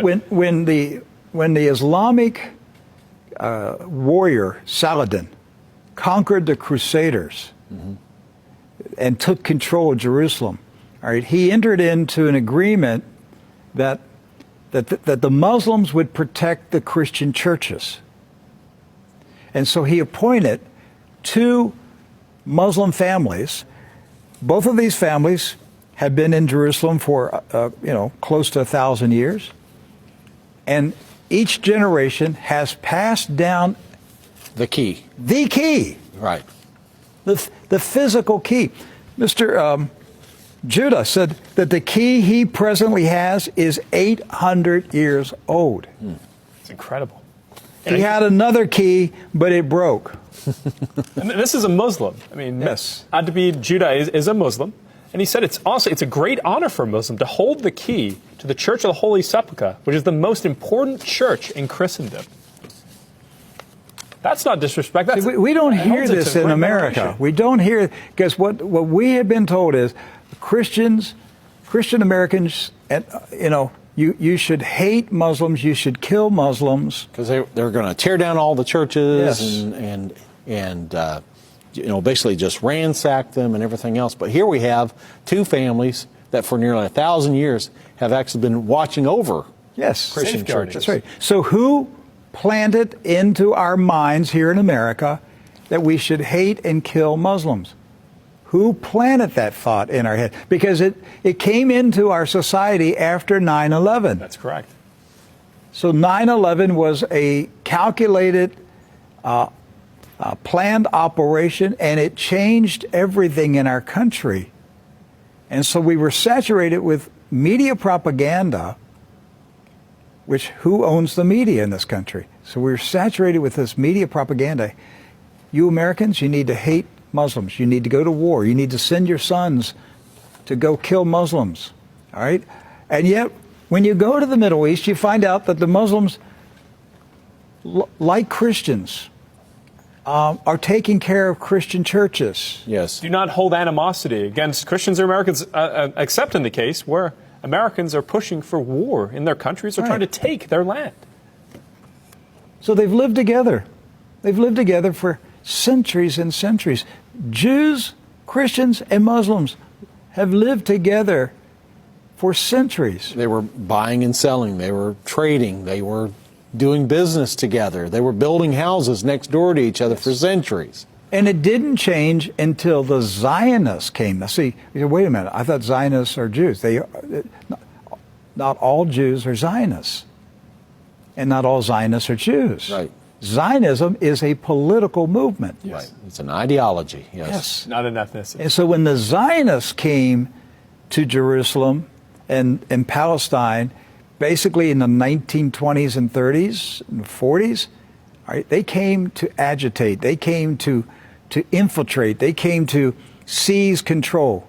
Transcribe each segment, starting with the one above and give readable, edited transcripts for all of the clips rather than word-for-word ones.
When the Islamic warrior Saladin conquered the Crusaders and took control of Jerusalem, all right, he entered into an agreement that the Muslims would protect the Christian churches. And so he appointed 2 Muslim families. Both of these families had been in Jerusalem for, close to 1,000 years. And each generation has passed down the key. The key. Right. The physical key. Mr. Judah said that the key he presently has is 800 years old. It's incredible. He had another key, but it broke. And this is a Muslim. I mean, yes. Adbi Judah is a Muslim. And he said it's a great honor for a Muslim to hold the key to the Church of the Holy Sepulchre, which is the most important church in Christendom. That's not disrespect. That's, we don't hear this in America. We don't hear, because what we have been told is Christian Americans, you should hate Muslims, you should kill Muslims. Because they're going to tear down all the churches and basically just ransack them and everything else. But here we have 2 families that for nearly 1,000 years have actually been watching over Christian churches. That's right. So who planted into our minds here in America that we should hate and kill Muslims? Who planted that thought in our head? Because it came into our society after 9/11. That's correct. So 9/11 was a calculated, planned operation, and it changed everything in our country. And so we were saturated with media propaganda, which who owns the media in this country? So we're saturated with this media propaganda. You Americans, you need to hate Muslims. You need to go to war. You need to send your sons to go kill Muslims. All right? And yet, when you go to the Middle East, you find out that the Muslims, like Christians, are taking care of Christian churches. Yes. Do not hold animosity against Christians or Americans, except in the case where Americans are pushing for war in their countries or trying to take their land. So they've lived together. They've lived together for centuries and centuries. Jews, Christians, and Muslims have lived together for centuries. They were buying and selling. They were trading. They were doing business together. They were building houses next door to each other for centuries. And it didn't change until the Zionists came. Now, see, you say, wait a minute, I thought Zionists are Jews. Not all Jews are Zionists. And not all Zionists are Jews. Right. Zionism is a political movement. Yes. Right. It's an ideology. Yes. Not an ethnicity. And so when the Zionists came to Jerusalem and Palestine, basically in the 1920s and 30s and 40s, right, they came to agitate. They came to infiltrate. They came to seize control.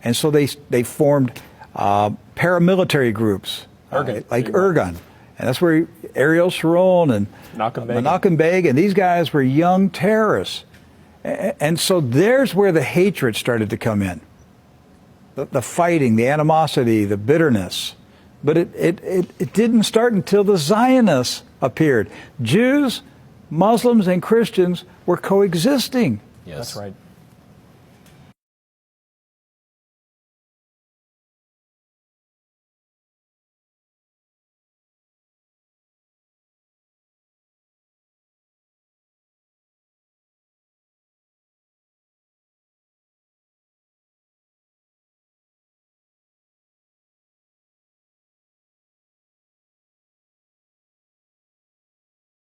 And so they formed paramilitary groups, like Irgun. And that's where Ariel Sharon and Menachem Begin, these guys were young terrorists. And so there's where the hatred started to come in. The fighting, the animosity, the bitterness. But it didn't start until the Zionists appeared. Jews, Muslims, and Christians were coexisting. Yes. That's right.